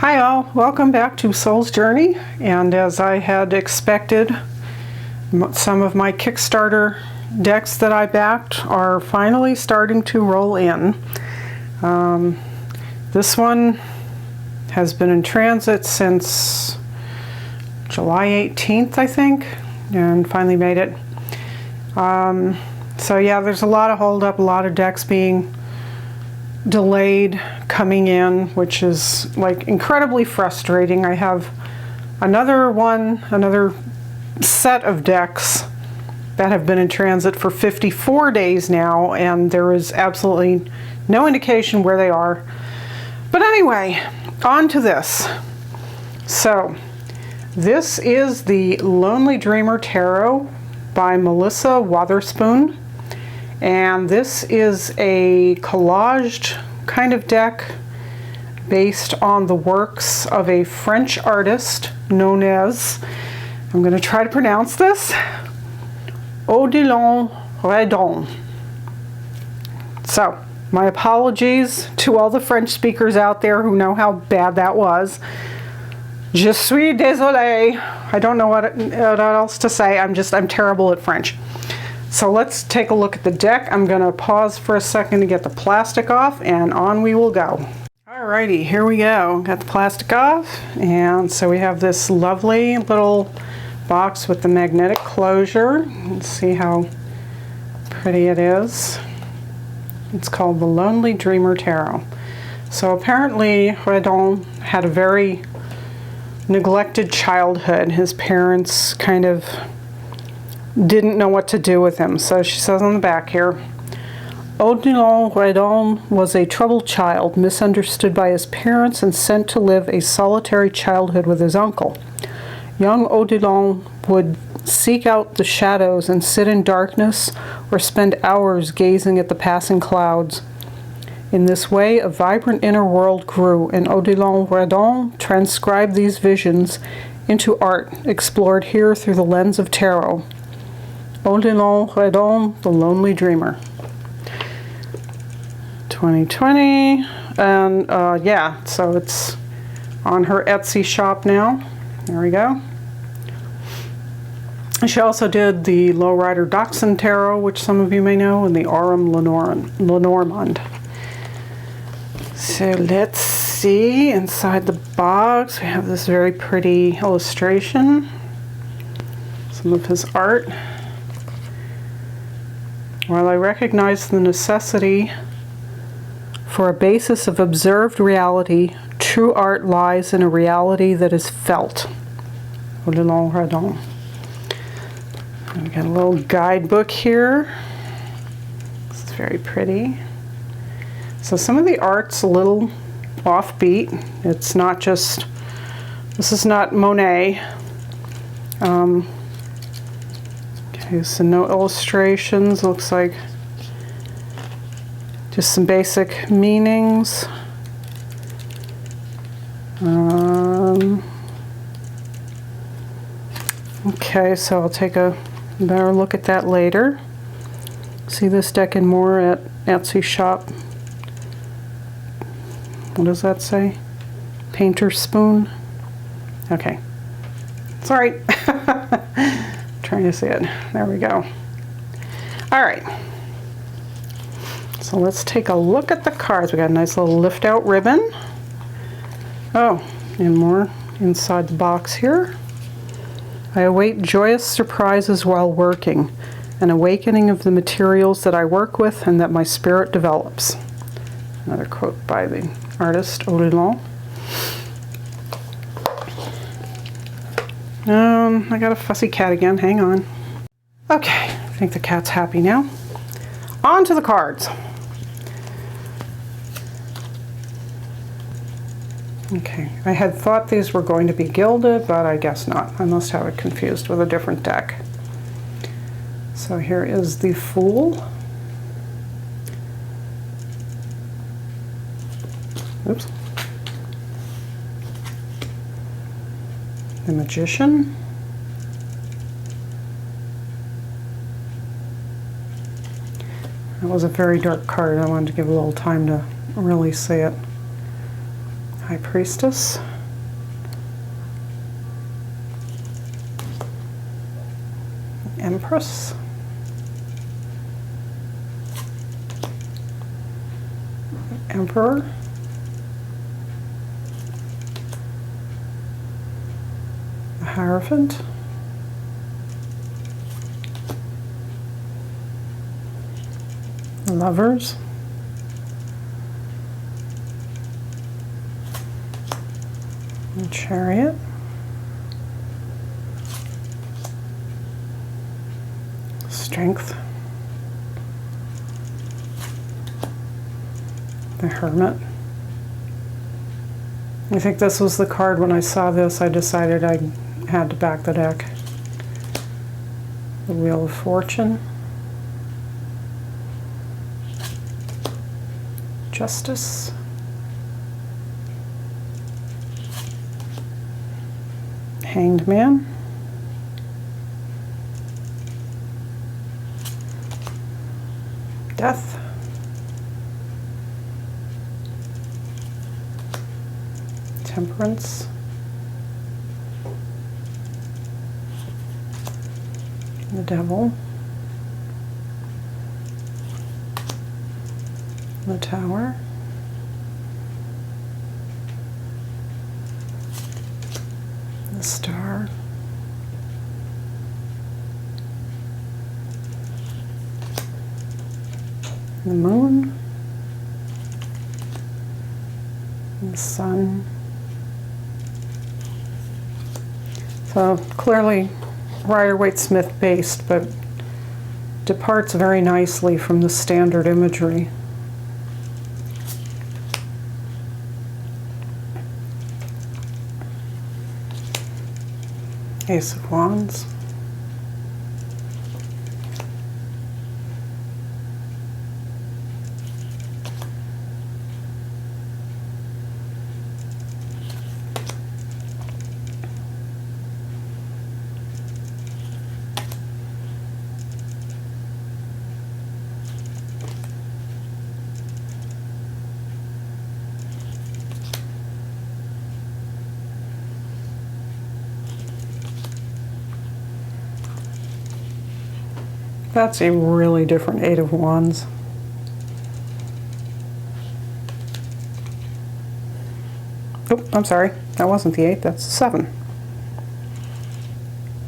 Hi all, welcome back to Soul's Journey, and as I had expected, some of my Kickstarter decks that I backed are finally starting to roll in. This one has been in transit since July 18th, I think, and finally made it. So yeah, there's a lot of holdup, a lot of decks being delayed coming in, which is like incredibly frustrating. I have another set of decks that have been in transit for 54 days now, and there is absolutely no indication where they are. But anyway, on to this. So this is the Lonely Dreamer Tarot by Melissa Wotherspoon. And this is a collaged kind of deck based on the works of a French artist known as, I'm going to try to pronounce this, Odilon Redon. So, my apologies to all the French speakers out there who know how bad that was. Je suis désolé. I don't know what else to say. I'm terrible at French. So let's take a look at the deck. I'm going to pause for a second to get the plastic off, and on we will go. Alrighty, here we go. Got the plastic off, and so we have this lovely little box with the magnetic closure. Let's see how pretty it is. It's called the Lonely Dreamer Tarot. So apparently Redon had a very neglected childhood. His parents kind of didn't know what to do with him. So she says on the back here, Odilon Redon was a troubled child, misunderstood by his parents and sent to live a solitary childhood with his uncle. Young Odilon would seek out the shadows and sit in darkness or spend hours gazing at the passing clouds. In this way, a vibrant inner world grew, and Odilon Redon transcribed these visions into art, explored here through the lens of tarot. Odilon Redon, the Lonely Dreamer. 2020, and yeah, so it's on her Etsy shop now. There we go. She also did the Lowrider Dachshund Tarot, which some of you may know, and the Aurum Lenormand. So let's see, inside the box we have this very pretty illustration, some of his art. While I recognize the necessity for a basis of observed reality, true art lies in a reality that is felt. Odilon Redon. And we got a little guidebook here. This is very pretty. So some of the art's a little offbeat. It's not just, this is not Monet. Okay, so no illustrations, looks like just some basic meanings. Okay, so I'll take a better look at that later. See this deck and more at Etsy shop. What does that say? Painter's spoon? Okay. Sorry. Trying to see it. There we go. All right. So let's take a look at the cards. We got a nice little lift out ribbon. Oh, and more inside the box here. I await joyous surprises while working, an awakening of the materials that I work with and that my spirit develops. Another quote by the artist Odilon. I got a fussy cat again, hang on. Okay, I think the cat's happy now. On to the cards. Okay, I had thought these were going to be gilded, but I guess not. I must have it confused with a different deck. So here is the Fool. Oops. The Magician. That was a very dark card. I wanted to give a little time to really see it. High Priestess, Empress, Emperor, the Hierophant, Lovers, the Chariot, Strength, the Hermit. I think this was the card when I saw this, I decided I had to back the deck. The Wheel of Fortune, Justice, Hanged Man, Death, Temperance, the Devil, the Tower, the Star, the Moon, the Sun. So clearly Rider-Waite-Smith based, but departs very nicely from the standard imagery. Ace of Wands, that's a really different Eight of Wands. Oh, I'm sorry. That wasn't the 8, that's the 7.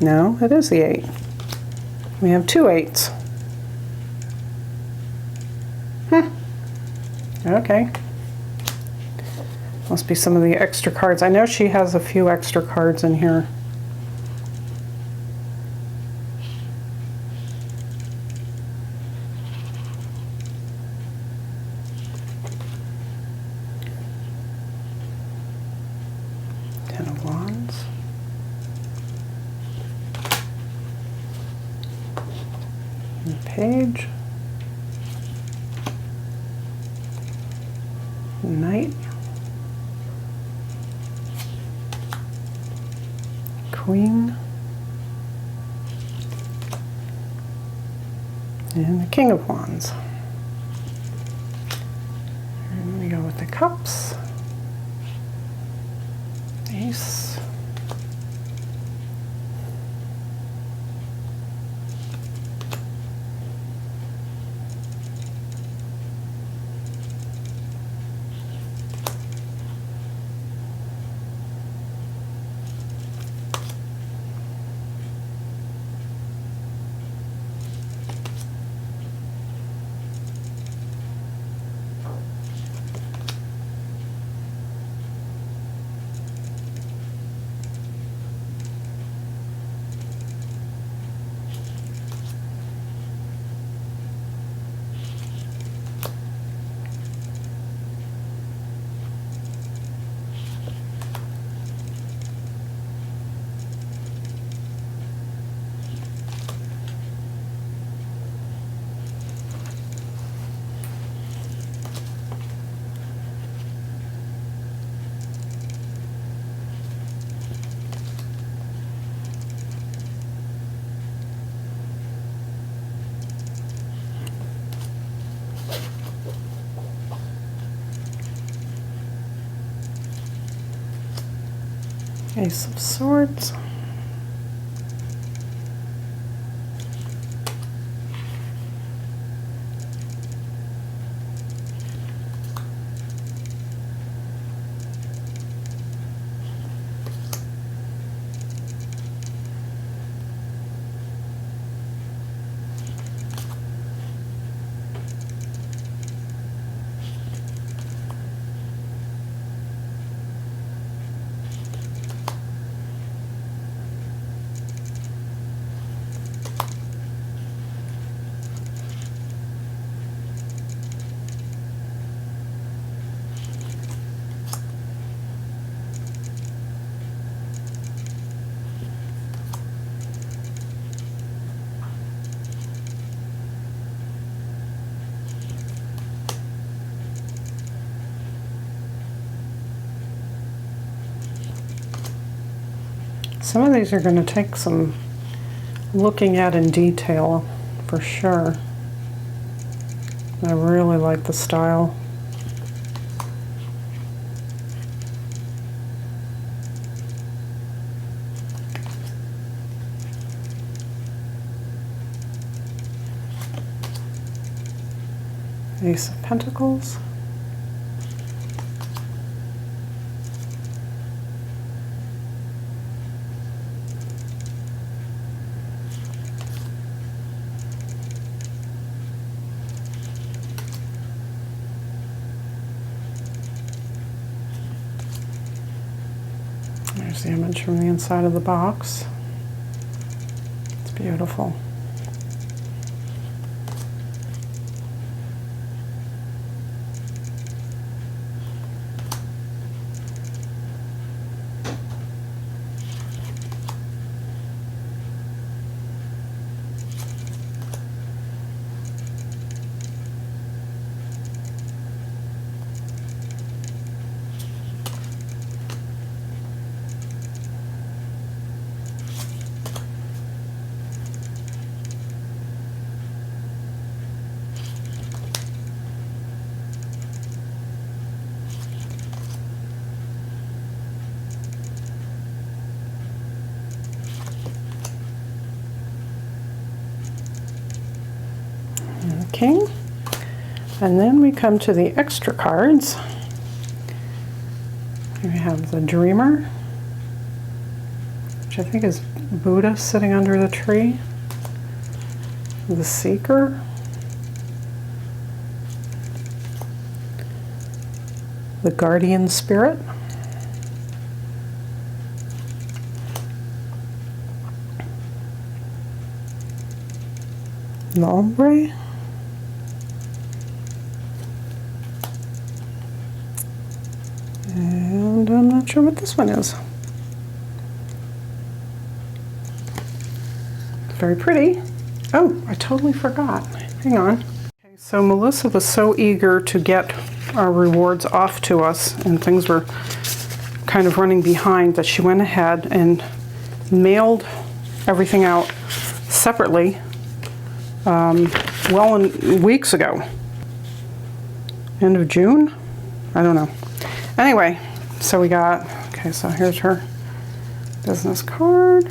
No, it is the 8. We have 2 8s. Okay. Must be some of the extra cards. I know she has a few extra cards in here. Ten of Wands. And Page. Knight. Queen. And the King of Wands. And we go with the Cups. Ace. Ace of Swords. Some of these are going to take some looking at in detail, for sure. I really like the style. Ace of Pentacles. There's the image from the inside of the box. It's beautiful. King. And then we come to the extra cards. Here we have the Dreamer, which I think is Buddha sitting under the tree. The Seeker. The Guardian Spirit. The Ombre. And I'm not sure what this one is. Very pretty. Oh, I totally forgot. Hang on. Okay, so Melissa was so eager to get our rewards off to us, and things were kind of running behind, that she went ahead and mailed everything out separately weeks ago. End of June? I don't know. Anyway, so we got, okay, so here's her business card.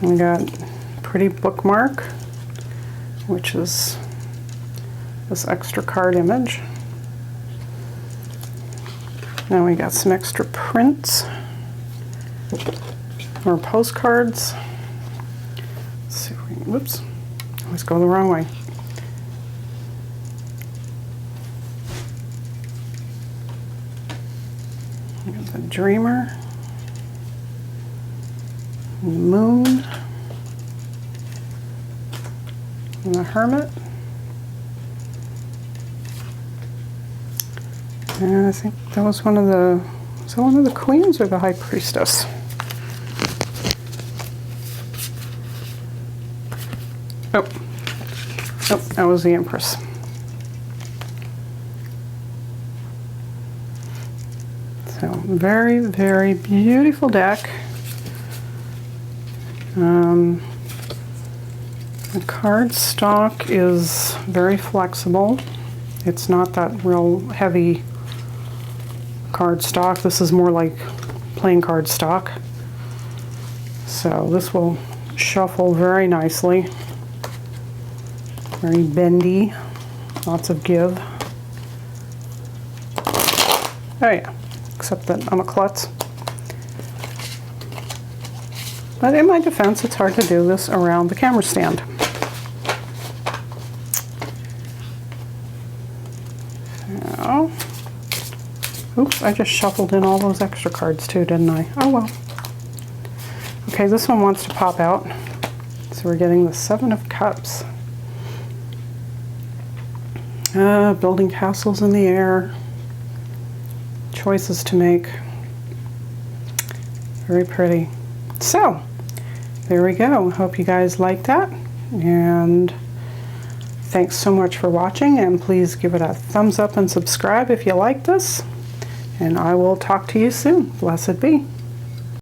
And we got pretty bookmark, which is this extra card image. Now we got some extra prints or postcards. Let's see if we can, whoops, always go the wrong way. We got the Dreamer, and the Moon, and the Hermit. And I think that was one of the, was that one of the Queens or the High Priestess? Oh, nope, that was the Empress. So very, very beautiful deck. The card stock is very flexible. It's not that real heavy cardstock. This is more like plain cardstock. So this will shuffle very nicely. Very bendy. Lots of give. Oh yeah, except that I'm a klutz. But in my defense, it's hard to do this around the camera stand. So, oops, I just shuffled in all those extra cards too, didn't I? Oh well. Okay, this one wants to pop out. So we're getting the Seven of Cups. Building castles in the air. Choices to make. Very pretty. So, there we go. Hope you guys liked that. And thanks so much for watching. And please give it a thumbs up and subscribe if you like this. And I will talk to you soon. Blessed be.